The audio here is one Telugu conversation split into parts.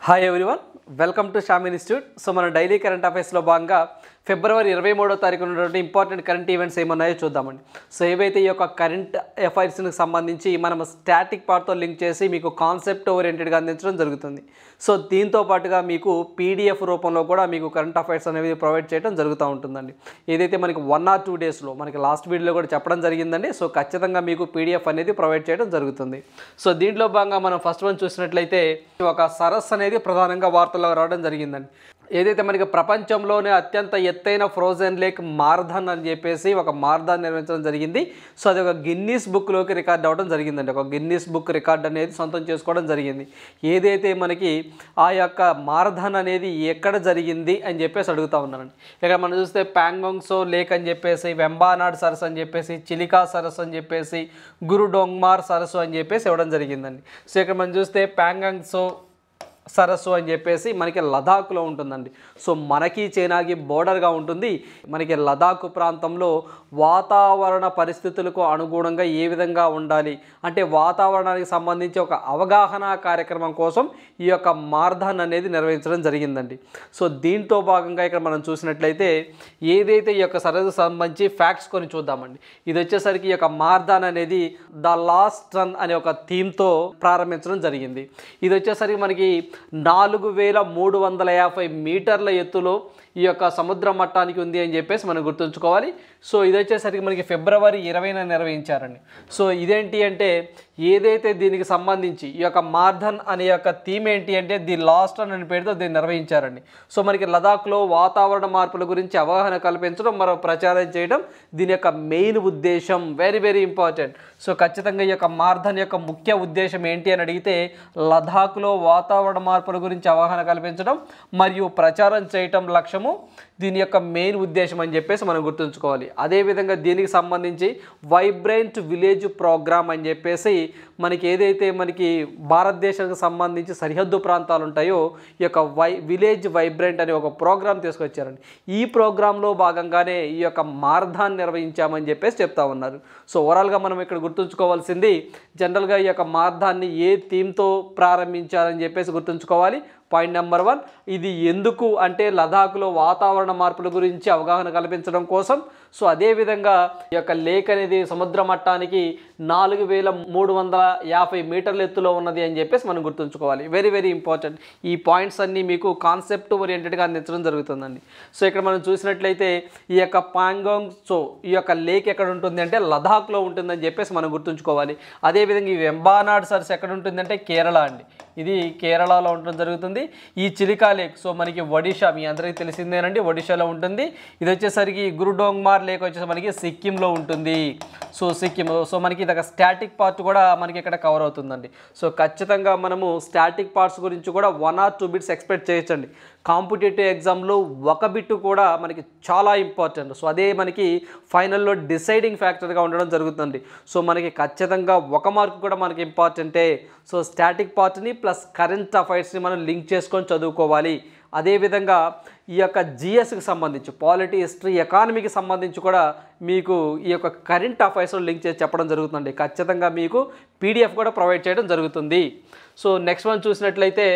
Hi everyone, welcome to Sam institute. So మన డైలీ కరెంట్ అఫైర్స్లో భాగంగా ఫిబ్రవరి 23వ తారీఖున ఉన్నటువంటి ఇంపార్టెంట్ కరెంట్ ఈవెంట్స్ ఏమన్నాయో చూద్దామండి. సో ఏవైతే ఈ యొక్క కరెంట్ అఫైర్స్కి సంబంధించి మనం స్టాటిక్ పార్ట్తో లింక్ చేసి మీకు కాన్సెప్ట్ ఓరియంటెడ్గా అందించడం జరుగుతుంది. సో దీంతో పాటుగా మీకు పీడిఎఫ్ రూపంలో కూడా మీకు కరెంట్ అఫైర్స్ అనేవి ప్రొవైడ్ చేయడం జరుగుతూ ఉంటుందండి. ఏదైతే మనకి 1 or 2 డేస్లో మనకి లాస్ట్ వీడియోలో కూడా చెప్పడం జరిగిందండి. సో ఖచ్చితంగా మీకు పీడిఎఫ్ అనేది ప్రొవైడ్ చేయడం జరుగుతుంది. సో దీంట్లో భాగంగా మనం ఫస్ట్ వన్ చూసినట్లయితే ఒక సరస్సు అనేది ప్రధానంగా వార్తల్లో రావడం జరిగిందండి. ఏదైతే మనకి ప్రపంచంలోనే అత్యంత ఎత్తైన ఫ్రోజన్ లేక్ మారథాన్ అని చెప్పేసి ఒక మారథాన్ నిర్వహించడం జరిగింది. సో అది ఒక గిన్నీస్ బుక్లోకి రికార్డ్ అవ్వడం జరిగిందండి. ఒక గిన్నీస్ బుక్ రికార్డ్ అనేది సొంతం చేసుకోవడం జరిగింది. ఏదైతే మనకి ఆ యొక్క మారథాన్ అనేది ఎక్కడ జరిగింది అని చెప్పేసి అడుగుతూ ఉన్నారండి. ఇక్కడ మనం చూస్తే ప్యాంగాంగ్సో లేక్ అని చెప్పేసి, వెంబానాడ్ సరస్సు అని చెప్పేసి, చిలికా సరస్సు అని చెప్పేసి, గురుడోంగ్మార్ సరస్సు అని చెప్పేసి ఇవ్వడం జరిగిందండి. సో ఇక్కడ మనం చూస్తే ప్యాంగాంగ్సో సరస్సు అని చెప్పేసి మనకి లదాఖ్లో ఉంటుందండి. సో మనకి చైనాకి బోర్డర్గా ఉంటుంది. మనకి లదాఖ్ ప్రాంతంలో వాతావరణ పరిస్థితులకు అనుగుణంగా ఏ విధంగా ఉండాలి అంటే వాతావరణానికి సంబంధించి ఒక అవగాహన కార్యక్రమం కోసం ఈ యొక్క మారథాన్ అనేది నిర్వహించడం జరిగిందండి. సో దీంతో భాగంగా ఇక్కడ మనం చూసినట్లయితే ఏదైతే ఈ యొక్క సరస్సు సంబంధించి ఫ్యాక్ట్స్ కొన్ని చూద్దామండి. ఇది వచ్చేసరికి ఈ యొక్క మారథాన్ అనేది ద లాస్ట్ రన్ అనే ఒక థీమ్తో ప్రారంభించడం జరిగింది. ఇది వచ్చేసరికి మనకి 4350 మీటర్ల ఎత్తులో ఈ యొక్క సముద్ర మట్టానికి ఉంది అని చెప్పేసి మనం గుర్తుంచుకోవాలి. సో ఇది వచ్చేసరికి మనకి ఫిబ్రవరి 20న నిర్వహించారండి. సో ఇదేంటి అంటే ఏదైతే దీనికి సంబంధించి ఈ యొక్క మారథాన్ అనే యొక్క థీమ్ ఏంటి అంటే ది లాస్ట్ రన్ అనే పేరుతో దీన్ని నిర్వహించారండి. సో మనకి లదాఖ్లో వాతావరణ మార్పుల గురించి అవగాహన కల్పించడం మరో ప్రచారం చేయడం దీని యొక్క మెయిన్ ఉద్దేశం. Very very important. సో ఖచ్చితంగా ఈ యొక్క మారథాన్ యొక్క ముఖ్య ఉద్దేశం ఏంటి అని అడిగితే లదాఖ్లో వాతావరణ మార్పుల గురించి అవగాహన కల్పించడం మరియు ప్రచారం చేయటం లక్ష్యము దీని యొక్క మెయిన్ ఉద్దేశం అని చెప్పేసి మనం గుర్తుంచుకోవాలి. అదేవిధంగా దీనికి సంబంధించి వైబ్రెంట్ విలేజ్ ప్రోగ్రామ్ అని చెప్పేసి మనకి ఏదైతే మనకి భారతదేశానికి సంబంధించి సరిహద్దు ప్రాంతాలు ఉంటాయో ఈ యొక్క విలేజ్ వైబ్రెంట్ అనే ఒక ప్రోగ్రామ్ తీసుకొచ్చారండి. ఈ ప్రోగ్రాంలో భాగంగానే ఈ యొక్క మారథాన్ నిర్వహించామని చెప్పేసి చెప్తా ఉన్నారు. సో ఓవరాల్గా మనం ఇక్కడ గుర్తుంచుకోవాల్సింది జనరల్గా ఈ యొక్క మారథాన్ని ఏ థీమ్తో ప్రారంభించారని చెప్పేసి గుర్తుంచుకోవాలి. పాయింట్ నెంబర్ 1, ఇది ఎందుకు అంటే లదాఖ్లో వాతావరణ మార్పుల గురించి అవగాహన కల్పించడం కోసం. సో అదేవిధంగా ఈ యొక్క లేక్ అనేది సముద్ర మట్టానికి 4350 మీటర్ల ఎత్తులో ఉన్నది అని చెప్పేసి మనం గుర్తుంచుకోవాలి. Very very important. ఈ పాయింట్స్ అన్నీ మీకు కాన్సెప్ట్ ఓరియంటెడ్గా అందించడం జరుగుతుందండి. సో ఇక్కడ మనం చూసినట్లయితే ఈ యొక్క ప్యాంగాంగ్సో ఈ యొక్క లేక్ ఎక్కడ ఉంటుంది అంటే లదాఖ్లో ఉంటుందని చెప్పేసి మనం గుర్తుంచుకోవాలి. అదేవిధంగా ఈ వెంబానాడ్ సరస్సు ఎక్కడ ఉంటుందంటే కేరళ అండి. ఇది కేరళలో ఉండడం జరుగుతుంది. ఈ చిలికా లేక్ సో మనకి ఒడిషా, మీ అందరికీ తెలిసిందేనండి, ఒడిషాలో ఉంటుంది. ఇది వచ్చేసరికి గురుడోంగ్మార్ లేక్ వచ్చేసి మనకి సిక్కింలో ఉంటుంది. సో సిక్కిం. సో మనకి ఇది ఒక స్టాటిక్ పార్ట్ కూడా మనకి ఇక్కడ కవర్ అవుతుందండి. సో ఖచ్చితంగా మనము స్టాటిక్ పార్ట్స్ గురించి కూడా 1 or 2 బిట్స్ ఎక్స్పెక్ట్ చేయొచ్చండి. కాంపిటేటివ్ ఎగ్జామ్లో ఒక బిట్టు కూడా మనకి చాలా ఇంపార్టెంట్. సో అదే మనకి ఫైనల్లో డిసైడింగ్ ఫ్యాక్టర్గా ఉండడం జరుగుతుంది. సో మనకి ఖచ్చితంగా 1 మార్క్ కూడా మనకి ఇంపార్టెంటే. సో స్టాటిక్ పార్ట్ని ప్లస్ కరెంట్ అఫైర్స్ని మనం లింక్ చేసుకొని చదువుకోవాలి. అదేవిధంగా ఈ యొక్క జిఎస్కి సంబంధించి పాలిటీ, హిస్టరీ, ఎకానమీకి సంబంధించి కూడా మీకు ఈ యొక్క కరెంట్ అఫైర్స్లో లింక్ చేసి చెప్పడం జరుగుతుంది. ఖచ్చితంగా మీకు పీడిఎఫ్ కూడా ప్రొవైడ్ చేయడం జరుగుతుంది. సో నెక్స్ట్ వన్ చూసినట్లయితే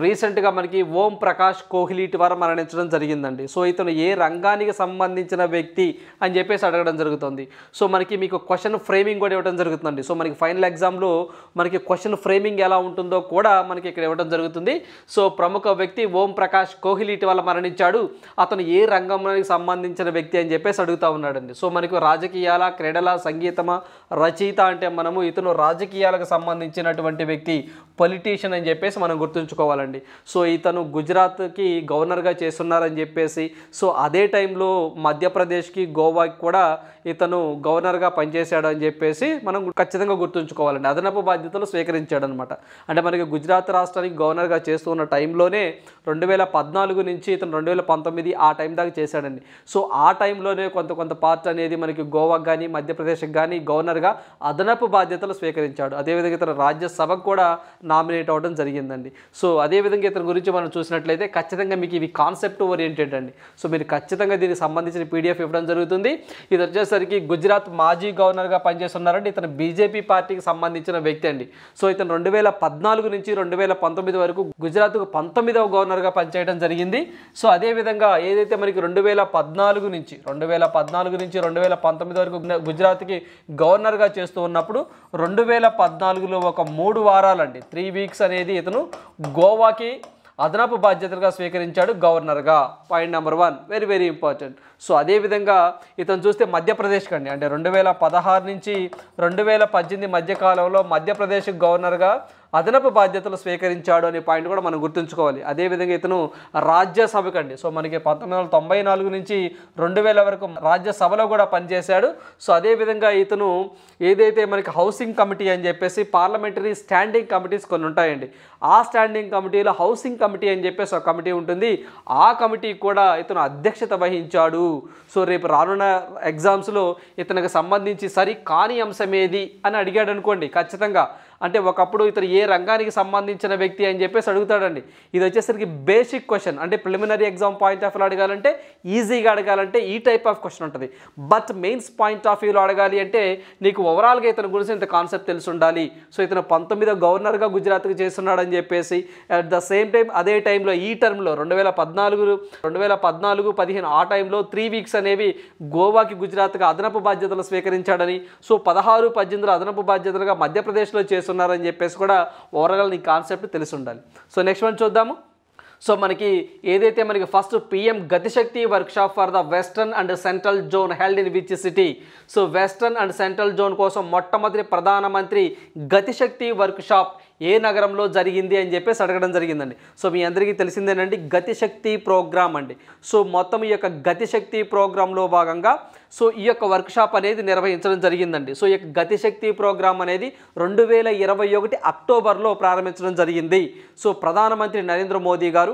రీసెంట్గా మనకి ఓం ప్రకాష్ కోహ్లీ ఇటీవల మరణించడం జరిగిందండి. సో ఇతను ఏ రంగానికి సంబంధించిన వ్యక్తి అని చెప్పేసి అడగడం జరుగుతుంది. సో మనకి మీకు క్వశ్చన్ ఫ్రేమింగ్ కూడా ఇవ్వడం జరుగుతుందండి. సో మనకి ఫైనల్ ఎగ్జామ్లో మనకి క్వశ్చన్ ఫ్రేమింగ్ ఎలా ఉంటుందో కూడా మనకి ఇక్కడ ఇవ్వడం జరుగుతుంది. సో ప్రముఖ వ్యక్తి ఓం ప్రకాష్ కోహ్లీ ఇటీవల మరణించాడు, అతను ఏ రంగానికి సంబంధించిన వ్యక్తి అని చెప్పేసి అడుగుతూ ఉన్నాడండి. సో మనకు రాజకీయాల, క్రీడల, సంగీతమా, రచయిత అంటే మనము ఇతను రాజకీయాలకు సంబంధించినటువంటి వ్యక్తి, పొలిటీషియన్ అని చెప్పేసి మనం గుర్తుంచుకోవాలండి. సో ఇతను గుజరాత్కి గవర్నర్గా చేస్తున్నారని చెప్పేసి, సో అదే టైంలో మధ్యప్రదేశ్కి, గోవాకి కూడా ఇతను గవర్నర్గా పనిచేశాడు అని చెప్పేసి మనం ఖచ్చితంగా గుర్తుంచుకోవాలండి. అదనపు బాధ్యతలు స్వీకరించాడు అనమాట. అంటే మనకి గుజరాత్ రాష్ట్రానికి గవర్నర్గా చేస్తున్న టైంలోనే 2014 నుంచి ఇతను 2019 ఆ టైం దాకా చేశాడండి. సో ఆ టైంలోనే కొంత పార్ట్ అనేది మనకి గోవాకి కానీ మధ్యప్రదేశ్కి కానీ గవర్నర్గా అదనపు బాధ్యతలు స్వీకరించాడు. అదేవిధంగా ఇతను రాజ్యసభకు కూడా నామినేట్ అవ్వడం జరిగిందండి. సో అదేవిధంగా ఇతని గురించి మనం చూసినట్లయితే ఖచ్చితంగా మీకు ఇవి కాన్సెప్ట్ ఓరియంటెడ్ అండి. సో మీరు ఖచ్చితంగా దీనికి సంబంధించిన పీడిఎఫ్ ఇవ్వడం జరుగుతుంది. ఇది వచ్చేసరికి గుజరాత్ మాజీ గవర్నర్గా పనిచేస్తున్నారండి. ఇతను బీజేపీ పార్టీకి సంబంధించిన వ్యక్తి అండి. సో ఇతను 2014 నుంచి 2019 వరకు గుజరాత్కు 19వ గవర్నర్గా పనిచేయడం జరిగింది. సో అదేవిధంగా ఏదైతే మనకి 2014 నుంచి 2019 వరకు గుజరాత్కి గవర్నర్గా చేస్తూ ఉన్నప్పుడు 2014లో ఒక 3 వారాలండి 3 వీక్స్ అనేది ఇతను గోవాకి అదనపు బాధ్యతలుగా స్వీకరించాడు గవర్నర్గా. Point number 1 very very important. So అదేవిధంగా ఇతను చూస్తే మధ్యప్రదేశ్కి అండి, అంటే 2016 నుంచి 2018 మధ్యకాలంలో మధ్యప్రదేశ్ గవర్నర్గా అదనపు బాధ్యతలు స్వీకరించాడు అనే పాయింట్ కూడా మనం గుర్తుంచుకోవాలి. అదేవిధంగా ఇతను రాజ్యసభకు అండి, సో మనకి 1994 నుంచి 2000 వరకు రాజ్యసభలో కూడా పనిచేశాడు. సో అదేవిధంగా ఇతను ఏదైతే మనకి హౌసింగ్ కమిటీ అని చెప్పేసి పార్లమెంటరీ స్టాండింగ్ కమిటీస్ కొన్ని ఉంటాయండి. ఆ స్టాండింగ్ కమిటీలో హౌసింగ్ కమిటీ అని చెప్పేసి ఒక కమిటీ ఉంటుంది. ఆ కమిటీ కూడా ఇతను అధ్యక్షత వహించాడు. సో రేపు రానున్న ఎగ్జామ్స్లో ఇతనికి సంబంధించి సరి కాని అంశం ఏది అని అడిగాడు అనుకోండి, ఖచ్చితంగా అంటే ఒకప్పుడు ఇతను ఏ రంగానికి సంబంధించిన వ్యక్తి అని చెప్పేసి అడుగుతాడండి. ఇది వచ్చేసరికి బేసిక్ క్వశ్చన్, అంటే ప్రిలిమినరీ ఎగ్జామ్ పాయింట్ ఆఫ్ వ్యూలో అడగాలంటే ఈజీగా అడగాలంటే ఈ టైప్ ఆఫ్ క్వశ్చన్ ఉంటుంది. బట్ మెయిన్స్ పాయింట్ ఆఫ్ వ్యూలో అడగాలి అంటే నీకు ఓవరాల్గా ఇతని గురించి ఇంత కాన్సెప్ట్ తెలిసి ఉండాలి. సో ఇతను 19వ గవర్నర్గా గుజరాత్కి చేస్తున్నాడని చెప్పేసి అట్ ద సేమ్ టైం అదే టైంలో ఈ టర్మ్లో 2014-15 ఆ టైంలో 3 వీక్స్ అనేవి గోవాకి గుజరాత్గా అదనపు బాధ్యతలు స్వీకరించాడని, సో 16-18 అదనపు బాధ్యతలుగా మధ్యప్రదేశ్లో చేస్తున్నారని చెప్పేసి కూడా ఓవరాల్ నీ కాన్సెప్ట్ తెలిసి ఉండాలి. సో నెక్స్ట్ వన్ చూద్దాము. సో మనకి ఏదైతే మనకి first PM Gati Shakti workshop for the western and central zone held in which city. So western and central zone కోసం మొట్టమొదటి ప్రధానమంత్రి గతిశక్తి వర్క్షాప్ ఏ నగరంలో జరిగింది అని చెప్పేసి అడగడం జరిగిందండి. సో మీ అందరికీ తెలిసిందేనండి, గతిశక్తి ప్రోగ్రామ్ అండి. సో మొత్తం ఈ యొక్క గతిశక్తి ప్రోగ్రాంలో భాగంగా సో ఈ యొక్క వర్క్షాప్ అనేది నిర్వహించడం జరిగిందండి. సో ఈ యొక్క గతిశక్తి ప్రోగ్రామ్ అనేది 2021 అక్టోబర్లో ప్రారంభించడం జరిగింది. సో ప్రధానమంత్రి నరేంద్ర మోదీ గారు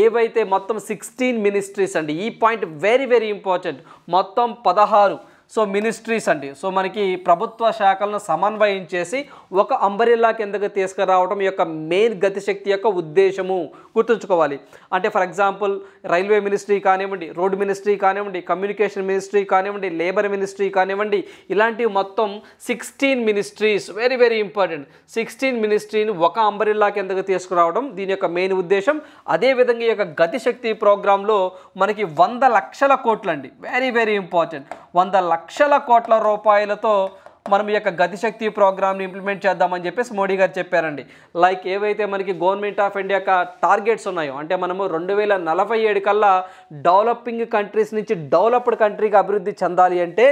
ఏవైతే మొత్తం 16 మినిస్ట్రీస్ అండి, ఈ పాయింట్ వెరీ వెరీ ఇంపార్టెంట్, మొత్తం 16 సో మినిస్ట్రీస్ అండి. సో మనకి ప్రభుత్వ శాఖలను సమన్వయం చేసి ఒక అంబరిల్లా కిందకి తీసుకురావడం యొక్క మెయిన్ గతిశక్తి యొక్క ఉద్దేశము గుర్తుంచుకోవాలి. అంటే ఫర్ ఎగ్జాంపుల్ రైల్వే మినిస్ట్రీ కానివ్వండి, రోడ్ మినిస్ట్రీ కానివ్వండి, కమ్యూనికేషన్ మినిస్ట్రీ కానివ్వండి, లేబర్ మినిస్ట్రీ కానివ్వండి, ఇలాంటివి మొత్తం 16 మినిస్ట్రీస్ వెరీ వెరీ ఇంపార్టెంట్. 16 మినిస్ట్రీని ఒక అంబరిల్లా కిందకి తీసుకురావడం దీని యొక్క మెయిన్ ఉద్దేశం. అదేవిధంగా ఈ యొక్క గతిశక్తి ప్రోగ్రాంలో మనకి 100 లక్షల కోట్లు అండి, వెరీ వెరీ ఇంపార్టెంట్, 100 లక్షల కోట్ల రూపాయలతో మనం ఈ యొక్క గతిశక్తి ప్రోగ్రామ్ని ఇంప్లిమెంట్ చేద్దామని చెప్పేసి మోడీ గారు చెప్పారండి. లైక్ ఏవైతే మనకి గవర్నమెంట్ ఆఫ్ ఇండియా యొక్క టార్గెట్స్ ఉన్నాయో, అంటే మనము 2047 కల్లా డెవలపింగ్ కంట్రీస్ నుంచి డెవలప్డ్ కంట్రీకి అభివృద్ధి చెందాలి అంటే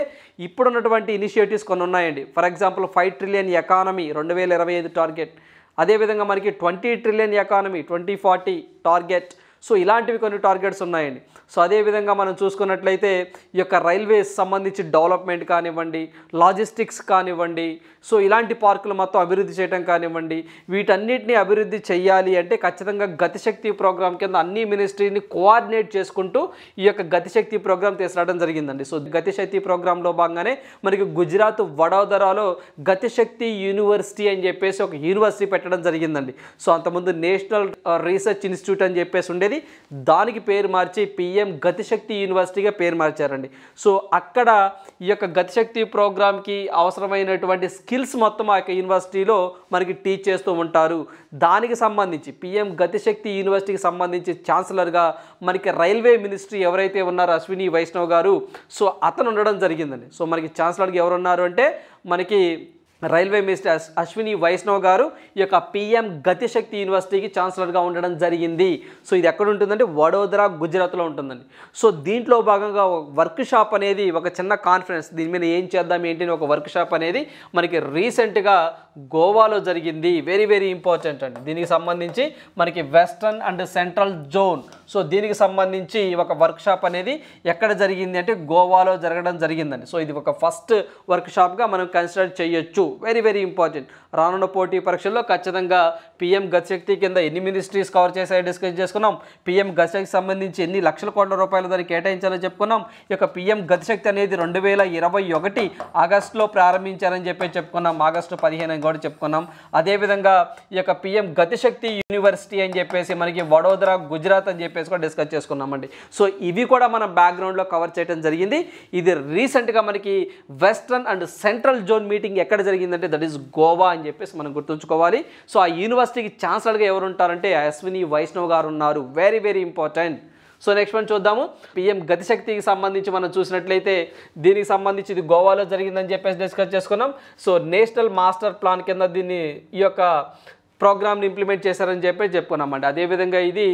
ఇప్పుడున్నటువంటి ఇనిషియేటివ్స్ కొన్ని ఉన్నాయండి. For example 5 trillion economy 2025 target, అదేవిధంగా మనకి 20 ట్రిలియన్ ఎకానమీ 2040 టార్గెట్. సో ఇలాంటివి కొన్ని టార్గెట్స్ ఉన్నాయండి. సో అదేవిధంగా మనం చూసుకున్నట్లయితే ఈ యొక్క రైల్వేస్ సంబంధించి డెవలప్మెంట్ కానివ్వండి, లాజిస్టిక్స్ కానివ్వండి, సో ఇలాంటి పార్కులు మొత్తం అభివృద్ధి చేయడం కానివ్వండి, వీటన్నిటిని అభివృద్ధి చేయాలి అంటే ఖచ్చితంగా గతిశక్తి ప్రోగ్రామ్ కింద అన్ని మినిస్ట్రీని కోఆర్డినేట్ చేసుకుంటూ ఈ యొక్క గతిశక్తి ప్రోగ్రామ్ తీసుకురావడం జరిగిందండి. సో గతిశక్తి ప్రోగ్రాంలో భాగంగానే మనకి గుజరాత్ వడోదరాలో గతిశక్తి యూనివర్సిటీ అని చెప్పేసి ఒక యూనివర్సిటీ పెట్టడం జరిగిందండి. సో అంతకుముందు నేషనల్ రీసెర్చ్ ఇన్స్టిట్యూట్ అని చెప్పేసి ఉండేది, దానికి పేరు మార్చి పిఎం గతిశక్తి యూనివర్సిటీగా పేరు మార్చారండి. సో అక్కడ ఈ యొక్క గతిశక్తి ప్రోగ్రామ్కి అవసరమైనటువంటి స్కిల్స్ మొత్తం ఆ యొక్క యూనివర్సిటీలో మనకి టీచ్ చేస్తూ ఉంటారు. దానికి సంబంధించి పిఎం గతిశక్తి యూనివర్సిటీకి సంబంధించి ఛాన్సలర్గా మనకి రైల్వే మినిస్ట్రీ ఎవరైతే ఉన్నారో అశ్విని వైష్ణవ్ గారు, సో అతను ఉండడం జరిగిందండి. సో మనకి ఛాన్సలర్గా ఎవరు ఉన్నారు అంటే మనకి రైల్వే మినిస్టర్ అశ్విని వైష్ణవ్ గారు ఈ యొక్క పిఎం గతిశక్తి యూనివర్సిటీకి ఛాన్సలర్గా ఉండడం జరిగింది. సో ఇది ఎక్కడ ఉంటుందంటే వడోదరా, గుజరాత్లో ఉంటుందండి. సో దీంట్లో భాగంగా వర్క్ షాప్ అనేది ఒక చిన్న కాన్ఫరెన్స్, దీని మీద ఏం చేద్దాం ఏంటి అని ఒక వర్క్ షాప్ అనేది మనకి రీసెంట్గా గోవాలో జరిగింది. వెరీ వెరీ ఇంపార్టెంట్ అండి. దీనికి సంబంధించి మనకి western and central zone, so దీనికి సంబంధించి ఒక వర్క్ షాప్ అనేది ఎక్కడ జరిగింది అంటే గోవాలో జరగడం జరిగిందండి. సో ఇది ఒక ఫస్ట్ వర్క్ షాప్గా మనం కన్సిడర్ చేయొచ్చు. Very very important. రానున్న పోటీ పరీక్షల్లో ఖచ్చితంగా పీఎం గతిశక్తి కింద ఎన్ని మినిస్ట్రీస్ కవర్ చేసాయో డిస్కస్ చేసుకున్నాం. పీఎం గతిశక్తికి సంబంధించి ఎన్ని లక్షల కోట్ల రూపాయలు దానికి కేటాయించాలో చెప్పుకున్నాం. ఈ యొక్క పీఎం గతిశక్తి అనేది 2021 ఆగస్టులో ప్రారంభించారని చెప్పుకున్నాం. ఆగస్టు 15 అని కూడా చెప్పుకున్నాం. అదేవిధంగా ఈ యొక్క పీఎం గతిశక్తి యూనివర్సిటీ అని చెప్పేసి మనకి వడోదరా గుజరాత్ అని చెప్పేసి కూడా డిస్కస్ చేసుకున్నామండి. సో ఇవి కూడా మనం బ్యాక్గ్రౌండ్లో కవర్ చేయడం జరిగింది. ఇది రీసెంట్గా మనకి western and central zone meeting ఎక్కడ జరిగిందంటే దట్ ఈస్ గోవా అని చెప్పేసి మనం గుర్తుంచుకోవాలి. సో ఆ యూనివర్సిటీకి ఛాన్సలర్గా ఎవరు ఉంటారంటే అశ్విని వైష్ణవ్ గారు ఉన్నారు. Very very important. So next one చూద్దాము. పీఎం గతిశక్తికి సంబంధించి మనం చూసినట్లయితే దీనికి సంబంధించి ఇది గోవాలో జరిగిందని చెప్పేసి డిస్కస్ చేసుకున్నాం. సో నేషనల్ మాస్టర్ ప్లాన్ కింద దీన్ని ఈ యొక్క ప్రోగ్రామ్ని ఇంప్లిమెంట్ చేశారని చెప్పుకున్నామండి. అదేవిధంగా ఇది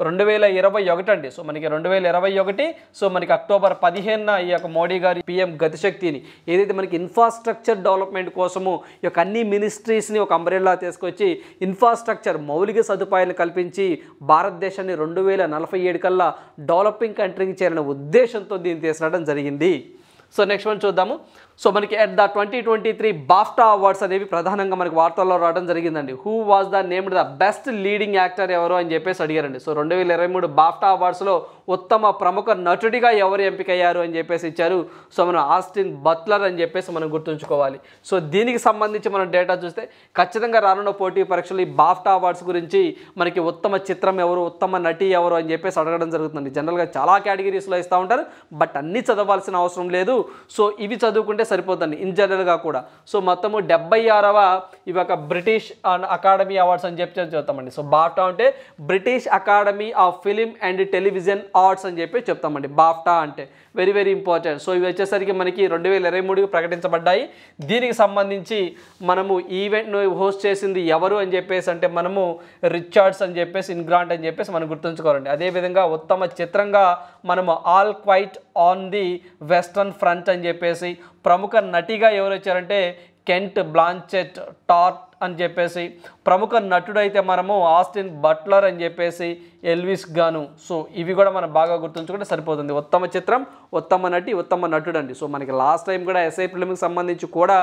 2021 అండి. సో మనకి 2021 సో మనకి అక్టోబర్ 15 ఈ యొక్క మోడీ గారి పీఎం గతిశక్తిని ఏదైతే మనకి ఇన్ఫ్రాస్ట్రక్చర్ డెవలప్మెంట్ కోసము ఈ యొక్క అన్ని మినిస్ట్రీస్ని ఒక అంబ్రెల్లా తీసుకొచ్చి ఇన్ఫ్రాస్ట్రక్చర్ మౌలిక సదుపాయాలను కల్పించి భారతదేశాన్ని 2047 కల్లా డెవలపింగ్ కంట్రీకి చేరిన ఉద్దేశంతో దీన్ని తీసుకురావడం జరిగింది. సో నెక్స్ట్ వన్ చూద్దాము. సో మనకి ఎట్ ద 2023 బాఫ్టా అవార్డ్స్ అనేవి ప్రధానంగా మనకి వార్తల్లో రావడం జరిగిందండి. Who was the named the best leading actor ఎవరు అని చెప్పేసి అడిగారండి. సో 2023 బాఫ్టా అవార్డ్స్లో ఉత్తమ ప్రముఖ నటుడిగా ఎవరు ఎంపికయ్యారు అని చెప్పేసి ఇచ్చారు. సో మనం ఆస్టిన్ బట్లర్ అని చెప్పేసి మనం గుర్తుంచుకోవాలి. సో దీనికి సంబంధించి మనం డేటా చూస్తే ఖచ్చితంగా రానున్న పోటీ పరీక్షలు ఈ బాఫ్టా అవార్డ్స్ గురించి మనకి ఉత్తమ చిత్రం ఎవరు, ఉత్తమ నటి ఎవరు అని చెప్పేసి అడగడం జరుగుతుంది. జనరల్గా చాలా కేటగిరీస్లో ఇస్తూ ఉంటారు, బట్ అన్నీ చదవాల్సిన అవసరం లేదు. సో ఇవి చదువుకుంటే సరిపోతుంది ఇన్ జనరల్గా కూడా. సో మొత్తము 76వ ఇవి ఒక బ్రిటిష్ అకాడమీ అవార్డ్స్ అని చెప్పి చెప్తామండి. సో బాఫ్టా అంటే British academy of film and television arts అని చెప్పి చెప్తామండి బాఫ్టా అంటే. Very very important. సో ఇవి వచ్చేసరికి మనకి 2023 ప్రకటించబడ్డాయి. దీనికి సంబంధించి మనము ఈవెంట్ను హోస్ట్ చేసింది ఎవరు అని చెప్పేసి అంటే మనము రిచర్డ్స్ అని చెప్పేసి ఇన్గ్రాంట్ అని చెప్పేసి మనం గుర్తుంచుకోవాలండి. అదేవిధంగా ఉత్తమ చిత్రంగా మనము All Quiet on the Western Front అని చెప్పేసి, ప్రముఖ నటిగా ఎవరు వచ్చారంటే కెంట్ బ్లాంచెట్ టార్ట్ అని చెప్పేసి, ప్రముఖ నటుడు అయితే మనము ఆస్టిన్ బట్లర్ అని చెప్పేసి, ఎల్విస్ గాను. సో ఇవి కూడా మనం బాగా గుర్తుంచుకుంటే సరిపోతుంది. ఉత్తమ చిత్రం, ఉత్తమ నటి, ఉత్తమ నటుడు అండి. సో మనకి లాస్ట్ టైం కూడా ఎస్ఐ ఫిల్మ్కి సంబంధించి కూడా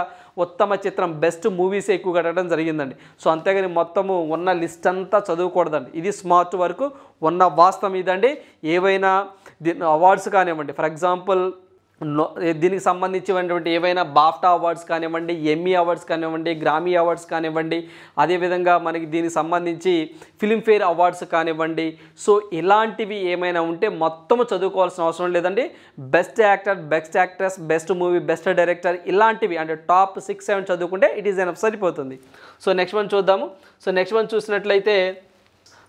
ఉత్తమ చిత్రం బెస్ట్ మూవీస్ ఎక్కువ కట్టడం జరిగిందండి. సో అంతేగాని మొత్తము ఉన్న లిస్ట్ అంతా చదువుకూడదండి. ఇది స్మార్ట్ వరకు ఉన్న వాస్తవం ఇదండి. ఏవైనా అవార్డ్స్ కానివ్వండి, ఫర్ ఎగ్జాంపుల్ దీనికి సంబంధించినటువంటి ఏవైనా బాఫ్టా అవార్డ్స్ కానివ్వండి, ఎమ్మీ అవార్డ్స్ కానివ్వండి, గ్రామీ అవార్డ్స్ కానివ్వండి, అదేవిధంగా మనకి దీనికి సంబంధించి ఫిల్మ్ఫేర్ అవార్డ్స్ కానివ్వండి. సో ఇలాంటివి ఏమైనా ఉంటే మొత్తము చదువుకోవాల్సిన అవసరం లేదండి. Best actor, best actress, best movie, best director ఇలాంటివి అంటే టాప్ 6-7 చదువుకుంటే ఇట్ ఈస్ ఎనఫ్, సరిపోతుంది. సో నెక్స్ట్ వన్ చూద్దాము. సో నెక్స్ట్ వన్ చూసినట్లయితే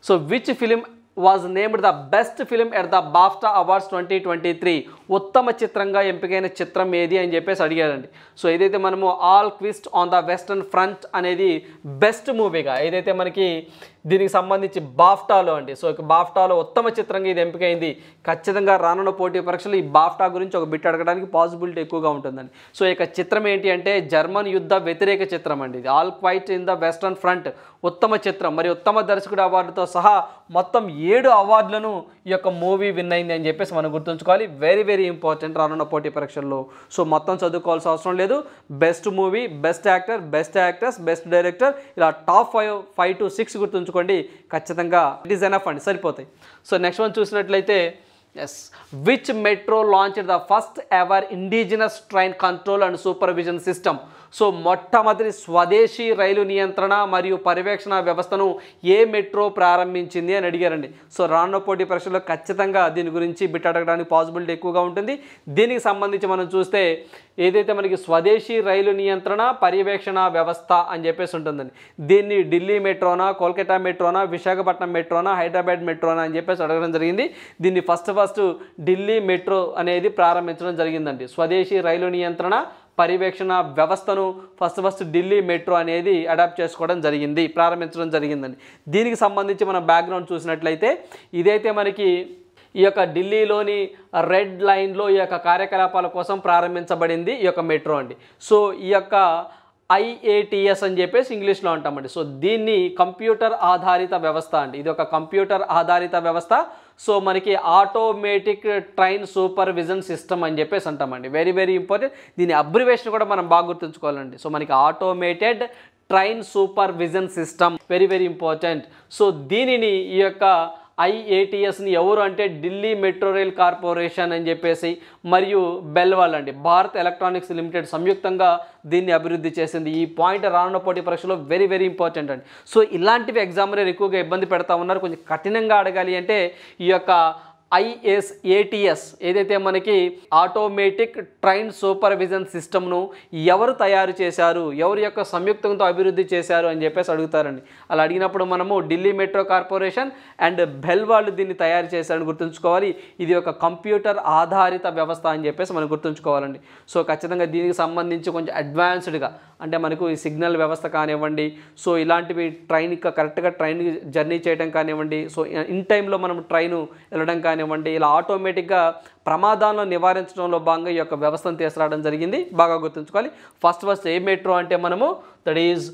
so which film was named the best film at the BAFTA awards 2023 ఉత్తమ చిత్రంగా ఎంపికైన చిత్రం ఏది అని చెప్పేసి అడిగారండి. సో ఏదైతే మనము all quiet on the western front అనేది బెస్ట్ మూవీగా ఏదైతే మనకి దీనికి సంబంధించి బాఫ్టాలో అండి. సో బాఫ్టాలో ఉత్తమ చిత్రంగా ఇది ఎంపికైంది. ఖచ్చితంగా రానున్న పోటీ పరీక్షలు ఈ బాఫ్టా గురించి ఒక బిట్ అడగడానికి పాసిబిలిటీ ఎక్కువగా ఉంటుందండి. సో ఇక చిత్రం ఏంటి అంటే జర్మన్ యుద్ధ వ్యతిరేక చిత్రం అండి. ఇది All Quiet in the western Front ఉత్తమ చిత్రం మరియు ఉత్తమ దర్శకుడు అవార్డుతో సహా మొత్తం 7 అవార్డులను ఈ యొక్క మూవీ విన్ అయింది అని చెప్పేసి మనం గుర్తుంచుకోవాలి. వెరీ వెరీ ఇంపార్టెంట్ రానున్న పోటీ పరీక్షల్లో. సో మొత్తం చదువుకోవాల్సిన అవసరం లేదు. Best movie, best actor, best actress, best director ఇలా టాప్ 5 to 6 గుర్తుంచుకోండి. ఖచ్చితంగా ఇట్ ఈస్ ఎనఫ్ అండి, సరిపోతాయి. సో నెక్స్ట్ వన్ చూసినట్లయితే as which metro launched the first ever indigenous train control and supervision system. So మొట్టమొదటి స్వదేశీ రైలు నియంత్రణ మరియు పర్యవేక్షణ వ్యవస్థను ఏ మెట్రో ప్రారంభించింది అని అడిగారండి. సో రానున్న పోటీ పరీక్షల్లో ఖచ్చితంగా దీని గురించి బిట్ అడగడానికి పాసిబిలిటీ ఎక్కువగా ఉంటుంది. దీనికి సంబంధించి మనం చూస్తే ఏదైతే మనకి స్వదేశీ రైలు నియంత్రణ పర్యవేక్షణ వ్యవస్థ అని చెప్పేసి ఉంటుందండి. దీన్ని ఢిల్లీ మెట్రోనా, కోల్కతా మెట్రోనా, విశాఖపట్నం మెట్రోనా, హైదరాబాద్ మెట్రోనా అని చెప్పేసి అడగడం జరిగింది. దీన్ని ఫస్ట్ ఢిల్లీ మెట్రో అనేది ప్రారంభించడం జరిగిందండి. స్వదేశీ రైలు నియంత్రణ పర్యవేక్షణ వ్యవస్థను ఫస్ట్ ఢిల్లీ మెట్రో అనేది అడాప్ట్ చేసుకోవడం జరిగింది, ప్రారంభించడం జరిగిందండి. దీనికి సంబంధించి మనం బ్యాక్గ్రౌండ్ చూసినట్లయితే ఇదైతే మనకి ఈ యొక్క ఢిల్లీలోని రెడ్ లైన్లో ఈ యొక్క కార్యకలాపాల కోసం ప్రారంభించబడింది ఈ యొక్క మెట్రో అండి. సో ఈ యొక్క IATS అని చెప్పేసి ఇంగ్లీష్లో అంటామండి. సో దీన్ని కంప్యూటర్ ఆధారిత వ్యవస్థ అండి. ఇది ఒక కంప్యూటర్ ఆధారిత వ్యవస్థ. సో మనకి ఆటోమేటిక్ ట్రైన్ సూపర్విజన్ సిస్టమ్ అని చెప్పేసి అంటామండి. Very very important. దీని అబ్రివేషన్ కూడా మనం బాగా గుర్తుంచుకోవాలండి. సో మనకి automated train supervision system, very very important. So దీనిని ఈ యొక్క IATSని ఎవరు అంటే ఢిల్లీ మెట్రో రైల్ కార్పొరేషన్ అని చెప్పేసి మరియు బెల్వాల్ అండి, భారత్ ఎలక్ట్రానిక్స్ లిమిటెడ్ సంయుక్తంగా దీన్ని అభివృద్ధి చేసింది. ఈ పాయింట్ రానున్న పోటీ పరీక్షలో వెరీ వెరీ ఇంపార్టెంట్ అండి. సో ఇలాంటివి ఎగ్జామినర్ ఎక్కువగా ఇబ్బంది పెడతా ఉన్నారు. కొంచెం కఠినంగా అడగాలి అంటే ఈ యొక్క ISATS ఏదైతే మనకి ఆటోమేటిక్ ట్రైన్ సూపర్విజన్ సిస్టమ్ను ఎవరు తయారు చేశారు, ఎవరి యొక్క సంయుక్తంతో అభివృద్ధి చేశారు అని చెప్పేసి అడుగుతారండి. అలా అడిగినప్పుడు మనము Delhi metro corporation and bell వాళ్ళు దీన్ని తయారు చేశారని గుర్తుంచుకోవాలి. ఇది ఒక కంప్యూటర్ ఆధారిత వ్యవస్థ అని చెప్పేసి మనం గుర్తుంచుకోవాలండి. సో ఖచ్చితంగా దీనికి సంబంధించి కొంచెం అడ్వాన్స్డ్గా అంటే మనకు ఈ సిగ్నల్ వ్యవస్థ కానివ్వండి, సో ఇలాంటివి ట్రైన్ కరెక్ట్గా ట్రైన్ జర్నీ చేయడం కానివ్వండి, సో ఇన్ టైంలో మనం ట్రైన్ వెళ్ళడం కానివ్వండి, ఇలా ఆటోమేటిక్గా ప్రమాదాలను నివారించడంలో భాగంగా ఈ యొక్క వ్యవస్థను తీసుకురావడం జరిగింది. బాగా గుర్తుంచుకోవాలి. ఫస్ట్ ఏ మెట్రో అంటే మనము దట్ ఈజ్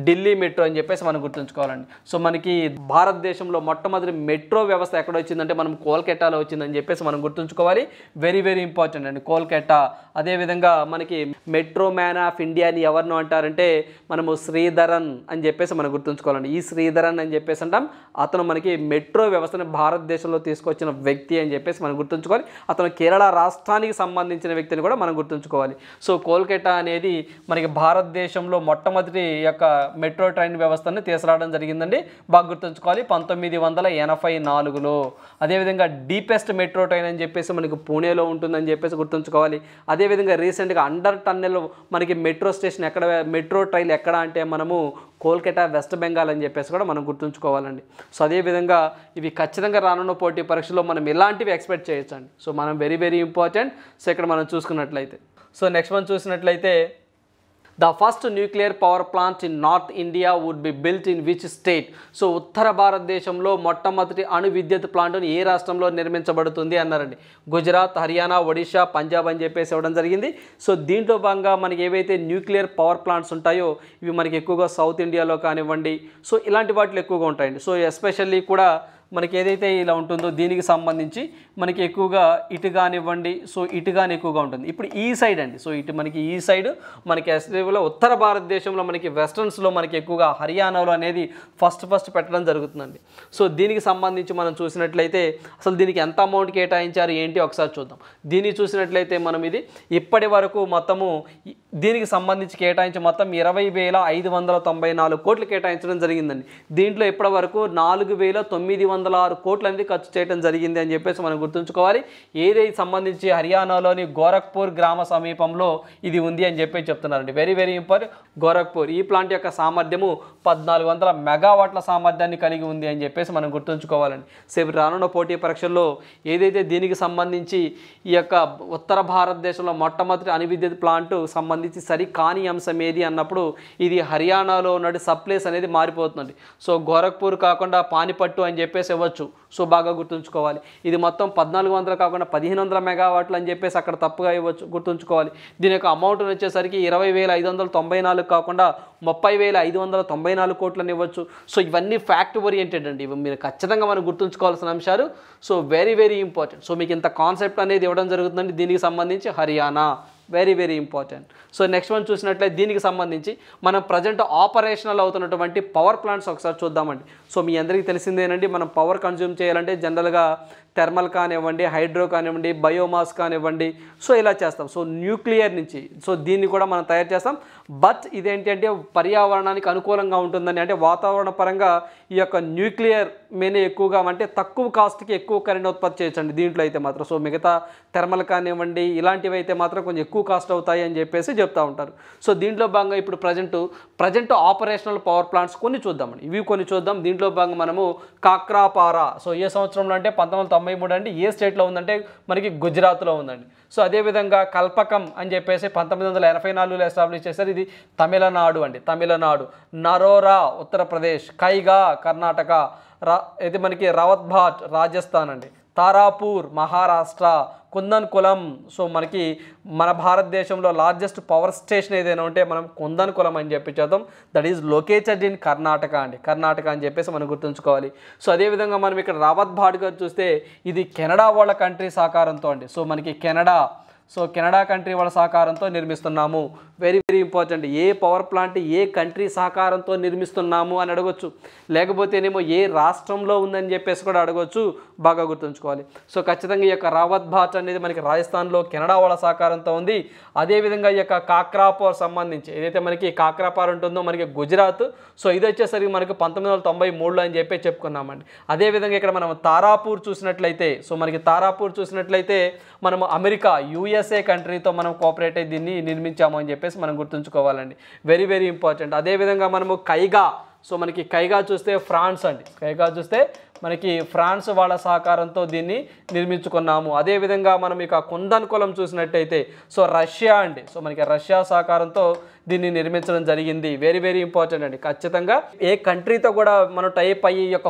ఢిల్లీ మెట్రో అని చెప్పేసి మనం గుర్తుంచుకోవాలండి. సో మనకి భారతదేశంలో మొట్టమొదటి మెట్రో వ్యవస్థ ఎక్కడ వచ్చిందంటే మనం కోల్కతాలో వచ్చిందని చెప్పేసి మనం గుర్తుంచుకోవాలి. వెరీ వెరీ ఇంపార్టెంట్ అండి కోల్కతా. అదేవిధంగా మనకి మెట్రో మ్యాన్ ఆఫ్ ఇండియాని ఎవరినో అంటారంటే మనము శ్రీధరన్ అని చెప్పేసి మనం గుర్తుంచుకోవాలండి. ఈ శ్రీధరన్ అని చెప్పేసి అంటాం. అతను మనకి మెట్రో వ్యవస్థని భారతదేశంలో తీసుకొచ్చిన వ్యక్తి అని చెప్పేసి మనం గుర్తుంచుకోవాలి. అతను కేరళ రాష్ట్రానికి సంబంధించిన వ్యక్తిని కూడా మనం గుర్తుంచుకోవాలి. సో కోల్కతా అనేది మనకి భారతదేశంలో మొట్టమొదటి యొక్క మెట్రో ట్రైన్ వ్యవస్థను తీసుకురావడం జరిగిందండి. బాగా గుర్తుంచుకోవాలి 1984లో. అదేవిధంగా డీపెస్ట్ మెట్రో ట్రైన్ అని చెప్పేసి మనకి పూణేలో ఉంటుందని చెప్పేసి గుర్తుంచుకోవాలి. అదేవిధంగా రీసెంట్గా అండర్ టన్నెల్ మనకి మెట్రో స్టేషన్ ఎక్కడ, మెట్రో ట్రైన్ ఎక్కడ అంటే మనము కోల్కతా వెస్ట్ బెంగాల్ అని చెప్పేసి కూడా మనం గుర్తుంచుకోవాలండి. సో అదేవిధంగా ఇవి ఖచ్చితంగా రానున్న పోటీ పరీక్షలో మనం ఇలాంటివి ఎక్స్పెక్ట్ చేయొచ్చండి. సో మనం వెరీ వెరీ ఇంపార్టెంట్. సో ఇక్కడ మనం చూసుకున్నట్లయితే సో నెక్స్ట్ మనం చూసినట్లయితే The first nuclear power plant in North India would be built in which state? So ఉత్తర భారతదేశంలో మొట్టమొదటి అణు విద్యుత్ ప్లాంట్ను ఏ రాష్ట్రంలో నిర్మించబడుతుంది అన్నారండి. గుజరాత్, హర్యానా, ఒడిషా, పంజాబ్ అని చెప్పేసి ఇవ్వడం జరిగింది. సో దీంట్లో భాగంగా మనకి ఏవైతే న్యూక్లియర్ పవర్ ప్లాంట్స్ ఉంటాయో ఇవి మనకి ఎక్కువగా సౌత్ ఇండియాలో కానివ్వండి, సో ఇలాంటి వాటిలో ఎక్కువగా ఉంటాయండి. సో ఎస్పెషల్లీ కూడా మనకి ఏదైతే ఇలా ఉంటుందో దీనికి సంబంధించి మనకి ఎక్కువగా ఇటు కానివ్వండి, సో ఇటు కానీ ఎక్కువగా ఉంటుంది. ఇప్పుడు ఈ సైడ్ అండి, సో ఇటు మనకి ఈ సైడ్ మనకి ఎస్లో ఉత్తర భారతదేశంలో మనకి వెస్టర్న్స్లో మనకి ఎక్కువగా హర్యానాలో అనేది ఫస్ట్ పెట్టడం జరుగుతుందండి. సో దీనికి సంబంధించి మనం చూసినట్లయితే అసలు దీనికి ఎంత అమౌంట్ కేటాయించారు ఏంటి ఒకసారి చూద్దాం. దీన్ని చూసినట్లయితే మనం ఇది ఇప్పటి వరకు మొత్తము దీనికి సంబంధించి కేటాయించి మొత్తం 20,594 కోట్లు కేటాయించడం జరిగిందండి. దీంట్లో ఇప్పటి వరకు 4,906 కోట్లు అనేది ఖర్చు చేయడం జరిగింది అని చెప్పేసి మనం గుర్తుంచుకోవాలి. ఏదైతే సంబంధించి హర్యానాలోని గోరఖ్పూర్ గ్రామ సమీపంలో ఇది ఉంది అని చెప్పి చెప్తున్నారండి. Very very important. గోరఖ్పూర్ ఈ ప్లాంట్ యొక్క సామర్థ్యము 1400 మెగావాట్ల సామర్థ్యాన్ని కలిగి ఉంది అని చెప్పేసి మనం గుర్తుంచుకోవాలండి. సేపు రానున్న పోటీ పరీక్షల్లో ఏదైతే దీనికి సంబంధించి ఈ యొక్క ఉత్తర భారతదేశంలో మొట్టమొదటి అణు విద్యుత్ ప్లాంట్ సంబంధించి సరి కాని అంశం ఏది అన్నప్పుడు ఇది హర్యానాలో ఉన్న సప్లైస్ అనేది మారిపోతుంది. సో గోరఖ్పూర్ కాకుండా పానిపట్టు అని చెప్పేసి ఇవ్వచ్చు. సో బాగా గుర్తుంచుకోవాలి. ఇది మొత్తం 1400 కాకుండా 1500 మెగావాట్లు అని చెప్పేసి అక్కడ తప్పుగా ఇవ్వచ్చు, గుర్తుంచుకోవాలి. దీని యొక్క అమౌంట్ వచ్చేసరికి 20,594 కాకుండా 30,594 కోట్లని ఇవ్వచ్చు. సో ఇవన్నీ ఫ్యాక్ట్ ఓరియంటెడ్ అండి. ఇవి మీరు ఖచ్చితంగా మనం గుర్తుంచుకోవాల్సిన అంశాలు. So very very important. So మీకు ఇంత కాన్సెప్ట్ అనేది ఇవ్వడం జరుగుతుందండి దీనికి సంబంధించి Haryana. Very very important. So next one చూసినట్లయితే దీనికి సంబంధించి మనం ప్రజెంట్ ఆపరేషనల్ అవుతున్నటువంటి పవర్ ప్లాంట్స్ ఒకసారి చూద్దామండి. సో మీ అందరికీ తెలిసిందేనండి, మనం పవర్ కన్జ్యూమ్ చేయాలంటే జనరల్గా థర్మల్ కానివ్వండి, హైడ్రో కానివ్వండి, బయోమాస్ కానివ్వండి, సో ఇలా చేస్తాం. సో న్యూక్లియర్ నుంచి సో దీన్ని కూడా మనం తయారు చేస్తాం. బట్ ఇదేంటి అంటే పర్యావరణానికి అనుకూలంగా ఉంటుందని, అంటే వాతావరణ పరంగా ఈ యొక్క న్యూక్లియర్ మీద ఎక్కువగా అంటే తక్కువ కాస్ట్కి ఎక్కువ కరెంట్ ఉత్పత్తి చేయొచ్చండి దీంట్లో అయితే మాత్రం. సో మిగతా థర్మల్ కానివ్వండి ఇలాంటివి అయితే మాత్రం కొంచెం ఎక్కువ కాస్ట్ అవుతాయి అని చెప్పేసి చెప్తూ ఉంటారు. సో దీంట్లో భాగంగా ఇప్పుడు ప్రజెంట్ ఆపరేషనల్ పవర్ ప్లాంట్స్ కొన్ని చూద్దామండి. ఇవి కొన్ని చూద్దాం. దీంట్లో భాగంగా మనము కాక్రాపారా, సో ఏ సంవత్సరంలో అంటే 1993 అండి. ఏ స్టేట్లో ఉందంటే మనకి గుజరాత్లో ఉందండి. సో అదేవిధంగా కల్పకం అని చెప్పేసి 1984లో ఎస్టాబ్లిష్ చేశారు. ఇది తమిళనాడు అండి, తమిళనాడు. నరోరా ఉత్తరప్రదేశ్, కైగా కర్ణాటక, ఇది మనకి రవత్భాట్ రాజస్థాన్ అండి. తారాపూర్ మహారాష్ట్ర, కుందన్ కులం. సో మనకి మన భారతదేశంలో లార్జెస్ట్ పవర్ స్టేషన్ ఏదైనా ఉంటే మనం కుందన్ కులం అని చెప్పి చేద్దాం. That is located in Karnataka అండి, కర్ణాటక అని చెప్పేసి మనం గుర్తుంచుకోవాలి. సో అదేవిధంగా మనం ఇక్కడ రావత్ భాట్ గారు చూస్తే ఇది కెనడా వాళ్ళ కంట్రీ సహకారంతో అండి. సో మనకి కెనడా, సో కెనడా కంట్రీ వాళ్ళ సహకారంతో నిర్మిస్తున్నాము. Very very important. ఏ పవర్ ప్లాంట్ ఏ కంట్రీ సహకారంతో నిర్మిస్తున్నాము అని అడగొచ్చు. లేకపోతేనేమో ఏ రాష్ట్రంలో ఉందని చెప్పేసి కూడా అడగొచ్చు. బాగా గుర్తుంచుకోవాలి. సో ఖచ్చితంగా ఈ యొక్క రావత్ భాట్ అనేది మనకి రాజస్థాన్లో కెనడా వాళ్ళ సహకారంతో ఉంది. అదేవిధంగా ఈ యొక్క కాక్రాపూర్ సంబంధించి ఏదైతే మనకి కాక్రాపూర్ ఉంటుందో మనకి గుజరాత్. సో ఇది వచ్చేసరికి మనకి 1993లో అని చెప్పి చెప్పుకున్నామండి. అదేవిధంగా ఇక్కడ మనం తారాపూర్ చూసినట్లయితే సో మనకి తారాపూర్ చూసినట్లయితే మనము అమెరికా యుఎస్ఏ కంట్రీతో మనం కోఆపరేట్ అయ్యి దీన్ని నిర్మించాము అని చెప్పేసి మనం గుర్తుంచుకోవాలండి. Very very important. అదేవిధంగా మనము కైగా సో మనకి కైగా చూస్తే ఫ్రాన్స్ అండి. కైగా చూస్తే మనకి ఫ్రాన్స్ వాళ్ళ సహకారంతో దీన్ని నిర్మించుకున్నాము. అదేవిధంగా మనం ఇక కుందన్కులం చూసినట్టయితే సో రష్యా అండి. సో మనకి రష్యా సహకారంతో దీన్ని నిర్మించడం జరిగింది. వెరీ వెరీ ఇంపార్టెంట్ అండి. ఖచ్చితంగా ఏ కంట్రీతో కూడా మనం టైప్ అయ్యి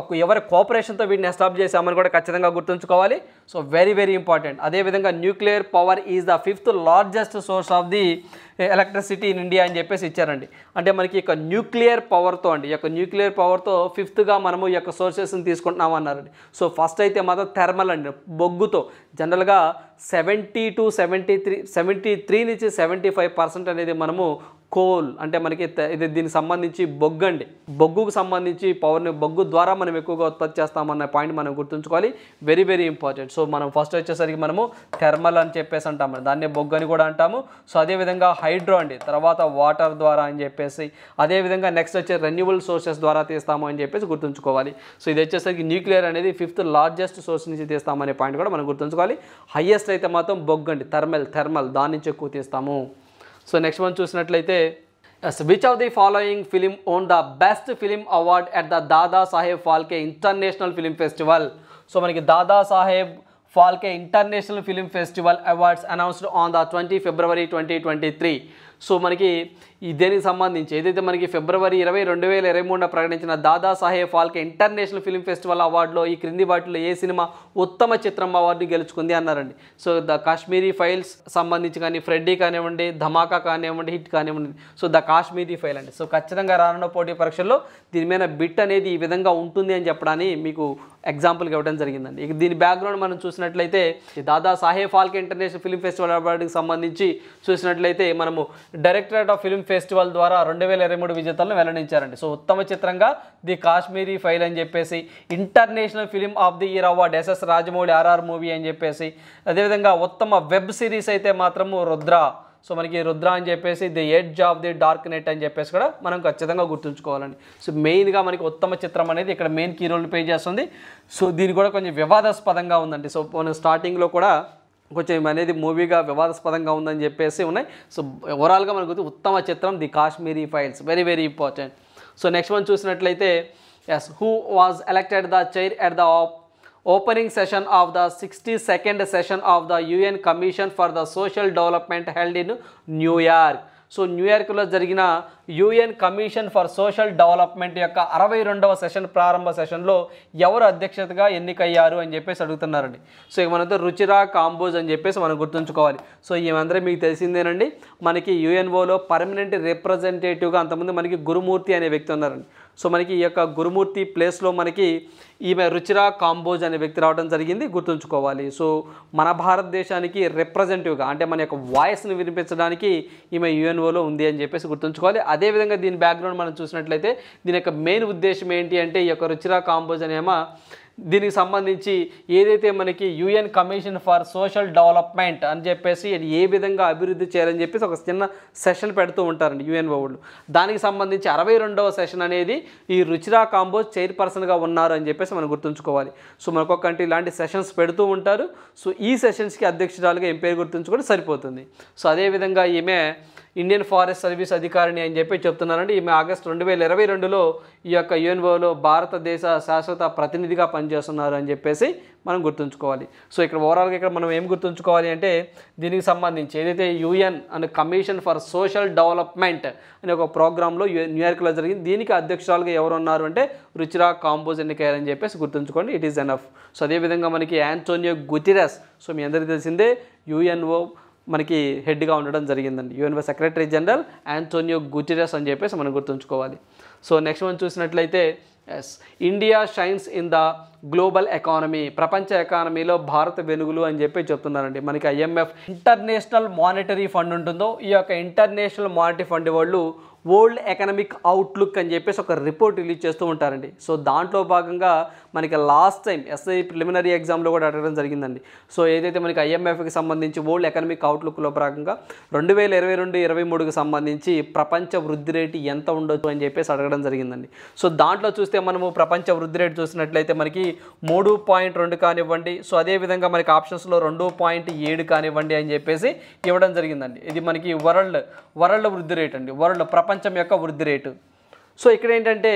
ఎవరి కోఆపరేషన్తో వీటిని ఎస్టాబ్లిష్ చేసామని కూడా ఖచ్చితంగా గుర్తుంచుకోవాలి. So very very important. అదేవిధంగా nuclear power is the 5th largest source of the electricity in India అని చెప్పేసి ఇచ్చారండి. అంటే మనకి ఈ యొక్క న్యూక్లియర్ పవర్తో అండి ఈ యొక్క న్యూక్లియర్ పవర్తో 5th మనము ఈ యొక్క సోర్సెస్ని తీసుకుంటున్నాం అన్నారండి. సో ఫస్ట్ అయితే మాత్రం థర్మల్ అండి, బొగ్గుతో. జనరల్గా 70 to 73 నుంచి 75% అనేది మనము కోల్ అంటే మనకి ఇది దీనికి సంబంధించి బొగ్గు అండి. బొగ్గుకు సంబంధించి పవర్ని బొగ్గు ద్వారా మనం ఎక్కువగా ఉత్పత్తి చేస్తామన్న పాయింట్ మనం గుర్తుంచుకోవాలి. Very very important. సో మనం ఫస్ట్ వచ్చేసరికి మనము థర్మల్ అని చెప్పేసి అంటాము, దాన్నే బొగ్గు అని కూడా అంటాము. సో అదేవిధంగా హైడ్రో అండి, తర్వాత వాటర్ ద్వారా అని చెప్పేసి, అదేవిధంగా నెక్స్ట్ వచ్చే రెన్యూబుల్ సోర్సెస్ ద్వారా తీస్తాము అని చెప్పేసి గుర్తుంచుకోవాలి. సో ఇది వచ్చేసరికి న్యూక్లియర్ అనేది 5th లార్జెస్ట్ సోర్స్ నుంచి తీస్తామనే పాయింట్ కూడా మనం గుర్తుంచుకోవాలి. హైయెస్ట్ అయితే మాత్రం బొగ్గు అండి, థర్మల్ దాని నుంచి ఎక్కువ తీస్తాము. సో నెక్స్ట్ మనం చూసినట్లయితే which of the following film won the best film award at the Dada Saheb Phalke international film festival. So మనకి Dada Saheb Phalke international film festival awards announced on the 20 February 2023. So మనకి దేనికి సంబంధించి ఏదైతే మనకి February 20, 2023 ప్రకటించిన Dada Saheb Phalke international film festival అవార్డులో ఈ క్రింది వాటిలో ఏ సినిమా ఉత్తమ చిత్రం అవార్డుని గెలుచుకుంది అన్నారండి. సో ద కాశ్మీరీ ఫైల్స్ సంబంధించి కానీ ఫ్రెడ్డీ కానివ్వండి, ధమాకా కానివ్వండి, హిట్ కానివ్వండి, సో ద కాశ్మీరీ ఫైల్ అండి. సో ఖచ్చితంగా రానున్న పోటీ పరీక్షల్లో దీని మీద బిట్ అనేది ఈ విధంగా ఉంటుంది అని చెప్పడానికి మీకు ఎగ్జాంపుల్గా ఇవ్వడం జరిగిందండి. ఇక దీని బ్యాక్గ్రౌండ్ మనం చూసినట్లయితే Dada Saheb Phalke international film festival అవార్డుకి సంబంధించి చూసినట్లయితే మనము డైరెక్టరేట్ ఆఫ్ ఫిలిం ఫెస్టివల్ ద్వారా 2023 విజేతలను వెల్లడించారండి. సో ఉత్తమ చిత్రంగా ది కాశ్మీరీ ఫైల్ అని చెప్పేసి, international film of the year award SS Rajamouli RR movie అని చెప్పేసి, అదేవిధంగా ఉత్తమ వెబ్ సిరీస్ అయితే మాత్రము రుద్ర. సో మనకి రుద్ర అని చెప్పేసి the edge of the dark net అని చెప్పేసి కూడా మనం ఖచ్చితంగా గుర్తుంచుకోవాలండి. సో మెయిన్గా మనకి ఉత్తమ చిత్రం అనేది ఇక్కడ మెయిన్ కీ రోల్ ప్లే చేస్తుంది. సో దీని కూడా కొంచెం వివాదాస్పదంగా ఉందండి. సో మనం స్టార్టింగ్లో కూడా కొంచెం అనేది మూవీగా వివాదాస్పదంగా ఉందని చెప్పేసి ఉన్నాయి. సో ఓవరాల్గా మనకు ఉత్తమ చిత్రం the Kashmiri files. Very very important. So next మనం చూసినట్లయితే who was elected the chair at the opening session of the 62nd session of the UN commission for the social development held in New York. So న్యూయార్క్లో జరిగిన UN commission for social development యొక్క 62వ సెషన్ ప్రారంభ సెషన్లో ఎవరు అధ్యక్షతగా ఎన్నికయ్యారు అని చెప్పేసి అడుగుతున్నారండి. సో ఇక మనతో రుచిరా కాంబోజ్ అని చెప్పేసి మనం గుర్తుంచుకోవాలి. సో ఈమె మీకు తెలిసిందేనండి, మనకి UNOలో పర్మనెంట్ రిప్రజెంటేటివ్గా అంతకుముందు మనకి గురుమూర్తి అనే వ్యక్తి ఉన్నారండి. సో మనకి ఈ యొక్క గురుమూర్తి ప్లేస్లో మనకి ఈమె రుచిరా కాంబోజ్ అనే వ్యక్తి రావడం జరిగింది, గుర్తుంచుకోవాలి. సో మన భారతదేశానికి రిప్రజెంటేటివ్గా అంటే మన యొక్క వాయిస్ని వినిపించడానికి ఈమె UNOలో ఉంది అని చెప్పేసి గుర్తుంచుకోవాలి. అదేవిధంగా దీని బ్యాక్గ్రౌండ్ మనం చూసినట్లయితే దీని యొక్క మెయిన్ ఉద్దేశం ఏంటి అంటే ఈ యొక్క రుచిరా కాంబోజ్ అనేమో దీనికి సంబంధించి ఏదైతే మనకి UN commission for social development అని చెప్పేసి ఏ విధంగా అభివృద్ధి చేయాలని చెప్పేసి ఒక చిన్న సెషన్ పెడుతూ ఉంటారండి UNO వాళ్ళు. దానికి సంబంధించి 62వ సెషన్ అనేది ఈ రుచిరా కాంబోజ్ చైర్పర్సన్గా ఉన్నారు అని చెప్పేసి మనం గుర్తుంచుకోవాలి. సో మనకొక కంటే ఇలాంటి సెషన్స్ పెడుతూ ఉంటారు. సో ఈ సెషన్స్కి అధ్యక్షురాలుగా ఏం పేరు గుర్తుంచుకుంటే సరిపోతుంది. సో అదేవిధంగా ఈమె ఇండియన్ ఫారెస్ట్ సర్వీస్ అధికారిని అని చెప్పి చెప్తున్నారండి. ఈమె ఆగస్టు 2022లో ఈ యొక్క UNOలో భారతదేశ శాశ్వత ప్రతినిధిగా పనిచేస్తున్నారు అని చెప్పేసి మనం గుర్తుంచుకోవాలి. సో ఇక్కడ ఓవరాల్గా ఇక్కడ మనం ఏం గుర్తుంచుకోవాలి అంటే దీనికి సంబంధించి ఏదైతే UN అనే కమిషన్ ఫర్ సోషల్ డెవలప్మెంట్ అనే ఒక ప్రోగ్రాంలో న్యూయార్క్లో జరిగింది, దీనికి అధ్యక్షురాలుగా ఎవరు ఉన్నారు అంటే రుచిరా కాంబోజ్ ఎన్నికయ్యారని చెప్పేసి గుర్తుంచుకోండి. It is enough. సో అదేవిధంగా మనకి యాంటోనియో గుటెరస్, సో మీ అందరికీ తెలిసిందే UNO మనకి హెడ్గా ఉండడం జరిగిందండి. UN secretary general Antonio Guterres అని చెప్పేసి మనం గుర్తుంచుకోవాలి. సో నెక్స్ట్ మనం చూసినట్లయితే India shines in the global economy, ప్రపంచ ఎకానమీలో భారత వెలుగులు అని చెప్పి చెప్తున్నారండి. మనకి IMF ఇంటర్నేషనల్ మానిటరీ ఫండ్ ఉంటుందో, ఈ యొక్క ఇంటర్నేషనల్ మానిటరీ ఫండ్ వాళ్ళు వరల్డ్ ఎకనామిక్ అవుట్లుక్ అని చెప్పేసి ఒక రిపోర్ట్ రిలీజ్ చేస్తూ ఉంటారండి. సో దాంట్లో భాగంగా మనకి లాస్ట్ టైం SI ప్రిలిమినరీ ఎగ్జామ్లో కూడా అడగడం జరిగిందండి. సో ఏదైతే మనకి IMFకి సంబంధించి వరల్డ్ ఎకనామిక్ అవుట్లుక్లో భాగంగా 2022-23కి సంబంధించి ప్రపంచ వృద్ధి రేటు ఎంత ఉండొచ్చు అని చెప్పేసి అడగడం జరిగిందండి. సో దాంట్లో చూస్తే మనము ప్రపంచ వృద్ధి రేటు చూసినట్లయితే మనకి 3.2 కానివ్వండి, సో అదేవిధంగా మనకి ఆప్షన్స్లో 2.7 కానివ్వండి అని చెప్పేసి ఇవ్వడం జరిగిందండి. ఇది మనకి వరల్డ్ వృద్ధి రేటు అండి, ప్రపంచం యొక్క వృద్ధి రేటు. సో ఇక్కడ ఏంటంటే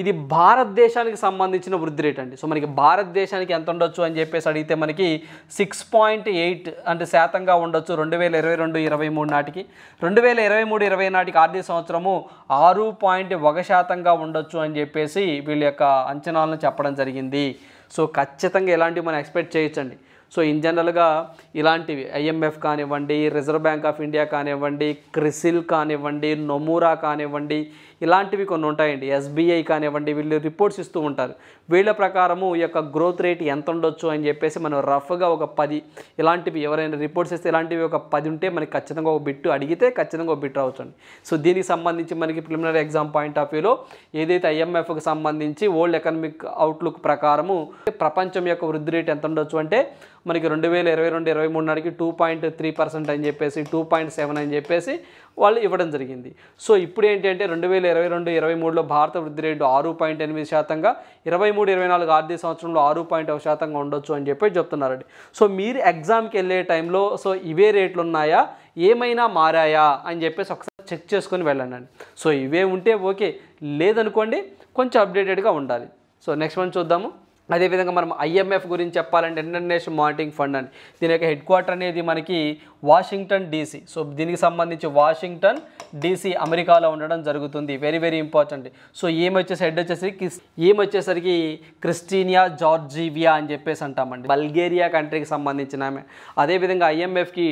ఇది భారతదేశానికి సంబంధించిన వృద్ధి రేట్ అండి. సో మనకి భారతదేశానికి ఎంత ఉండొచ్చు అని చెప్పేసి అడిగితే మనకి 6.8 అంటే శాతంగా ఉండొచ్చు 2022-23 నాటికి. 2023-24 నాటికి ఆర్థిక సంవత్సరము 6.1% ఉండొచ్చు అని చెప్పేసి వీళ్ళ యొక్క అంచనాలను చెప్పడం జరిగింది. సో ఖచ్చితంగా ఇలాంటివి మనం ఎక్స్పెక్ట్ చేయొచ్చండి. సో ఇన్ జనరల్గా ఇలాంటివి IMF కానివ్వండి, రిజర్వ్ బ్యాంక్ ఆఫ్ ఇండియా కానివ్వండి, క్రిసిల్ కానివ్వండి, నొమూరా కానివ్వండి, ఇలాంటివి కొన్ని ఉంటాయండి, SBI కానివ్వండి, వీళ్ళు రిపోర్ట్స్ ఇస్తూ ఉంటారు. వీళ్ళ ప్రకారము ఈ యొక్క గ్రోత్ రేట్ ఎంత ఉండొచ్చు అని చెప్పేసి మనం రఫ్గా ఒక 10 ఇలాంటివి ఎవరైనా రిపోర్ట్స్ ఇస్తే ఇలాంటివి ఒక 10 ఉంటే మనకి ఖచ్చితంగా ఒక బిట్టు అడిగితే ఖచ్చితంగా ఒక బిట్ రావచ్చండి. సో దీనికి సంబంధించి మనకి ప్రిలిమినరీ ఎగ్జామ్ పాయింట్ ఆఫ్ వ్యూలో ఏదైతే IMFకి సంబంధించి వరల్డ్ ఎకనామిక్ అవుట్లుక్ ప్రకారము ప్రపంచం యొక్క వృద్ధి రేట్ ఎంత ఉండొచ్చు అంటే మనకి 2022-23 నాటికి 2.3% అని చెప్పేసి 2.7 అని చెప్పేసి వాళ్ళు ఇవ్వడం జరిగింది. సో ఇప్పుడు ఏంటంటే 2022-23లో భారత వృద్ధి రేటు 6.8%, 23-24 ఆర్థిక సంవత్సరంలో 6.1% ఉండొచ్చు అని చెప్పి చెప్తున్నారండి. సో మీరు ఎగ్జామ్కి వెళ్ళే టైంలో సో ఇవే రేట్లు ఉన్నాయా, ఏమైనా మారాయా అని చెప్పేసి ఒకసారి చెక్ చేసుకొని వెళ్ళండి. సో ఇవే ఉంటే ఓకే, లేదనుకోండి కొంచెం అప్డేటెడ్గా ఉండాలి. సో నెక్స్ట్ వన్ చూద్దాము. అదేవిధంగా మనం IMF గురించి చెప్పాలంటే ఇంటర్నేషనల్ మానిటరింగ్ ఫండ్ అని, దీని యొక్క హెడ్ క్వార్టర్ అనేది మనకి వాషింగ్టన్ DC. సో దీనికి సంబంధించి వాషింగ్టన్ DC అమెరికాలో ఉండడం జరుగుతుంది. Very important. సో హెడ్ వచ్చేసరికి క్రిస్టీనియా జార్జివియా అని చెప్పేసి అంటామండి, బల్గేరియా కంట్రీకి సంబంధించిన ఆమె. అదేవిధంగా IMFకి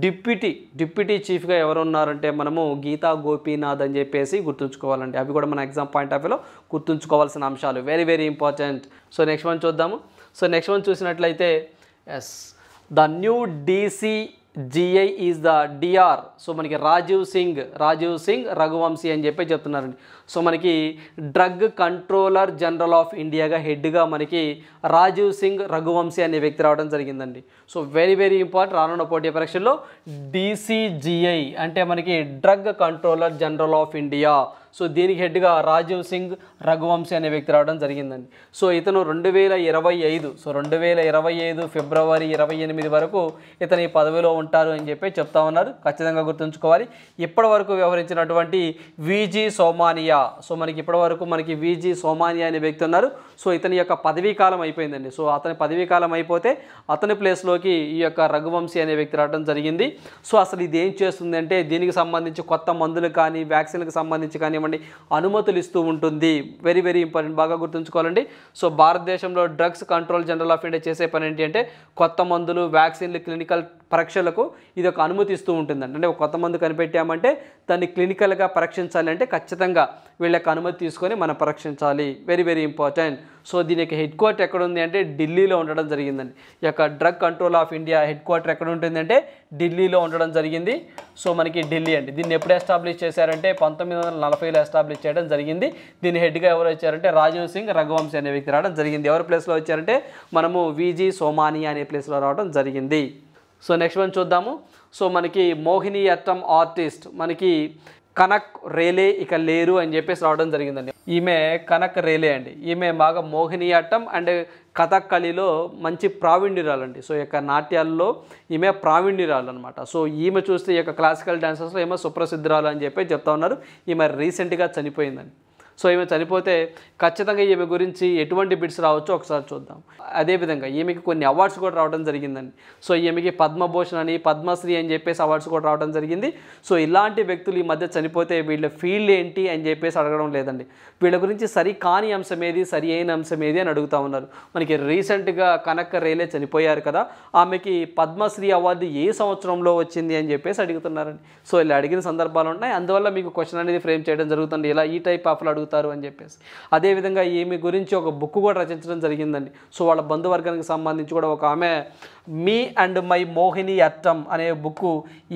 డిప్యూటీ చీఫ్గా ఎవరు ఉన్నారంటే మనము గీతా గోపీనాథ్ అని చెప్పేసి గుర్తుంచుకోవాలండి. అవి కూడా మన ఎగ్జామ్ పాయింట్ ఆఫ్ వ్యూలో గుర్తుంచుకోవాల్సిన అంశాలు, very important. So next one చూద్దాము. సో నెక్స్ట్ వన్ చూసినట్లయితే the new DCGI is the DR. So మనకి రాజీవ్ సింగ్ రఘువంశీ అని చెప్పి చెప్తున్నారండి. సో మనకి డ్రగ్ కంట్రోలర్ జనరల్ ఆఫ్ ఇండియాగా హెడ్గా మనకి రాజీవ్ సింగ్ రఘువంశీ అనే వ్యక్తి రావడం జరిగిందండి. So very important. రానున్న పోటీ పరీక్షల్లో DCGI అంటే మనకి drug controller general of India. So దీనికి హెడ్గా రాజీవ్ సింగ్ రఘువంశీ అనే వ్యక్తి రావడం జరిగిందండి. సో ఇతను 2025 ఫిబ్రవరి 28 వరకు ఇతను ఈ పదవిలో ఉంటారు అని చెప్పి చెప్తా ఉన్నారు. ఖచ్చితంగా గుర్తుంచుకోవాలి. ఇప్పటి వరకు వ్యవహరించినటువంటి VG సోమానియా. సో మనకి ఇప్పటి వరకు మనకి VG సోమానియా అనే వ్యక్తి ఉన్నారు. సో ఇతని యొక్క పదవీ కాలం అయిపోయిందండి. సో అతని పదవీ కాలం అయిపోతే అతని ప్లేస్లోకి ఈ యొక్క రఘువంశీ అనే వ్యక్తి రావడం జరిగింది. సో అసలు ఇది ఏం చేస్తుంది అంటే దీనికి సంబంధించి కొత్త మందులు కానీ వ్యాక్సిన్లకు సంబంధించి కానివ్వండి అనుమతులు ఇస్తూ ఉంటుంది. వెరీ ఇంపార్టెంట్, బాగా గుర్తుంచుకోవాలండి. సో భారతదేశంలో drugs control general of India చేసే పని ఏంటి అంటే కొత్త మందులు వ్యాక్సిన్లు క్లినికల్ పరీక్షలకు ఇది ఒక అనుమతి ఇస్తూ ఉంటుందండి. అంటే ఒక కొత్త మందు కనిపెట్టామంటే దాన్ని క్లినికల్గా పరీక్షించాలి అంటే ఖచ్చితంగా వీళ్ళకి అనుమతి తీసుకొని మనం పరీక్షించాలి. Very important. సో దీని యొక్క హెడ్ క్వార్టర్ ఎక్కడ ఉంది అంటే ఢిల్లీలో ఉండడం జరిగిందండి. ఈ యొక్క drug control of India head quarter ఎక్కడ ఉంటుందంటే ఢిల్లీలో ఉండడం జరిగింది. సో మనకి ఢిల్లీ అండి. దీన్ని ఎప్పుడు ఎస్టాబ్లిష్ చేశారంటే 1940లో ఎస్టాబ్లిష్ చేయడం జరిగింది. దీని హెడ్గా ఎవరు వచ్చారంటే రాజీవ్ సింగ్ రఘువంశీ అనే వ్యక్తి రావడం జరిగింది. ఎవరి ప్లేస్లో వచ్చారంటే మనము VG సోమానియా అనే ప్లేస్లో రావడం జరిగింది. సో నెక్స్ట్ వన్ చూద్దాము. సో మనకి మోహినియట్టం ఆర్టిస్ట్ మనకి కనక్ రేలే ఇక లేరు అని చెప్పేసి రావడం జరిగిందండి. ఈమె కనక్ రేలే అండి. ఈమె బాగా మోహినియట్టం అండ్ కథక్కళిలో మంచి ప్రావీణ్యురాలండి. సో ఈ యొక్క నాట్యాల్లో ఈమె ప్రావీణ్యురాలు అనమాట. సో ఈమె చూస్తే ఈ యొక్క క్లాసికల్ డాన్సర్స్లో ఈమె సుప్రసిద్ధురాలు అని చెప్పి చెప్తా ఉన్నారు. ఈమె రీసెంట్గా చనిపోయిందండి. సో ఈమె చనిపోతే ఖచ్చితంగా ఈమె గురించి ఎటువంటి బిట్స్ రావచ్చో ఒకసారి చూద్దాం. అదేవిధంగా ఈమెకి కొన్ని అవార్డ్స్ కూడా రావడం జరిగిందండి. సో ఈమెకి పద్మభూషణ్ అని పద్మశ్రీ అని చెప్పేసి అవార్డ్స్ కూడా రావడం జరిగింది. సో ఇలాంటి వ్యక్తులు ఈ మధ్య చనిపోతే వీళ్ళ ఫీల్డ్ ఏంటి అని చెప్పేసి అడగడం లేదండి. వీళ్ళ గురించి సరి కాని అంశం ఏది, సరి అయిన అంశం ఏది అని అడుగుతూ ఉన్నారు. మనకి రీసెంట్గా కనక్ రేలే చనిపోయారు కదా, ఆమెకి పద్మశ్రీ అవార్డు ఏ సంవత్సరంలో వచ్చింది అని చెప్పేసి అడుగుతున్నారండి. సో ఇలా అడిగిన సందర్భాలు ఉన్నాయి. అందువల్ల మీకు క్వశ్చన్ అనేది ఫ్రేమ్ చేయడం జరుగుతుంది. ఇలా ఈ టైప్ ఆఫ్లో అడుగుతారు అవుతారు అని చెప్పేసి. అదేవిధంగా ఈమె గురించి ఒక బుక్ కూడా రచించడం జరిగిందండి. సో వాళ్ళ బంధువర్గానికి సంబంధించి కూడా ఒక ఆమె me and my Mohini Aattam అనే బుక్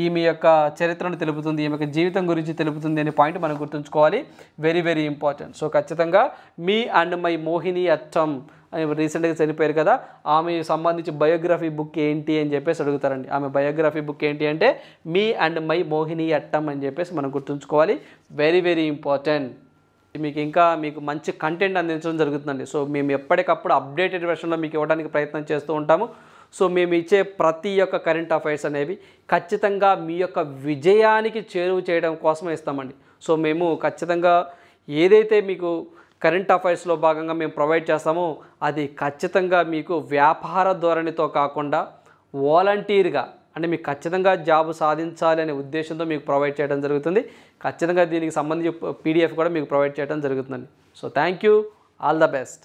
ఈమె యొక్క చరిత్రను తెలుపుతుంది, ఈమె యొక్క జీవితం గురించి తెలుపుతుంది అనే పాయింట్ మనం గుర్తుంచుకోవాలి. Very very important. సో ఖచ్చితంగా me and my Mohini Aattam రీసెంట్గా చనిపోయారు కదా, ఆమె సంబంధించి బయోగ్రఫీ బుక్ ఏంటి అని చెప్పేసి అడుగుతారండి. ఆమె బయోగ్రఫీ బుక్ ఏంటి అంటే me and my Mohini Aattam అని చెప్పేసి మనం గుర్తుంచుకోవాలి. Very very important. మీకు మంచి కంటెంట్ అందించడం జరుగుతుందండి. సో మేము ఎప్పటికప్పుడు అప్డేటెడ్ వెర్షన్లో మీకు ఇవ్వడానికి ప్రయత్నం చేస్తూ ఉంటాము. సో మేము ఇచ్చే ప్రతి ఒక్క కరెంట్ అఫైర్స్ అనేవి ఖచ్చితంగా మీ యొక్క విజయానికి చేరువ చేయడం కోసమే ఇస్తామండి. సో మేము ఖచ్చితంగా ఏదైతే మీకు కరెంట్ అఫైర్స్లో భాగంగా మేము ప్రొవైడ్ చేస్తామో అది ఖచ్చితంగా మీకు వ్యాపార ధోరణితో కాకుండా వాలంటీర్గా, అంటే మీకు ఖచ్చితంగా జాబ్ సాధించాలి అనే ఉద్దేశంతో మీకు ప్రొవైడ్ చేయడం జరుగుతుంది. ఖచ్చితంగా దీనికి సంబంధించి PDF కూడా మీకు ప్రొవైడ్ చేయడం జరుగుతుందండి. So thank you, all the best.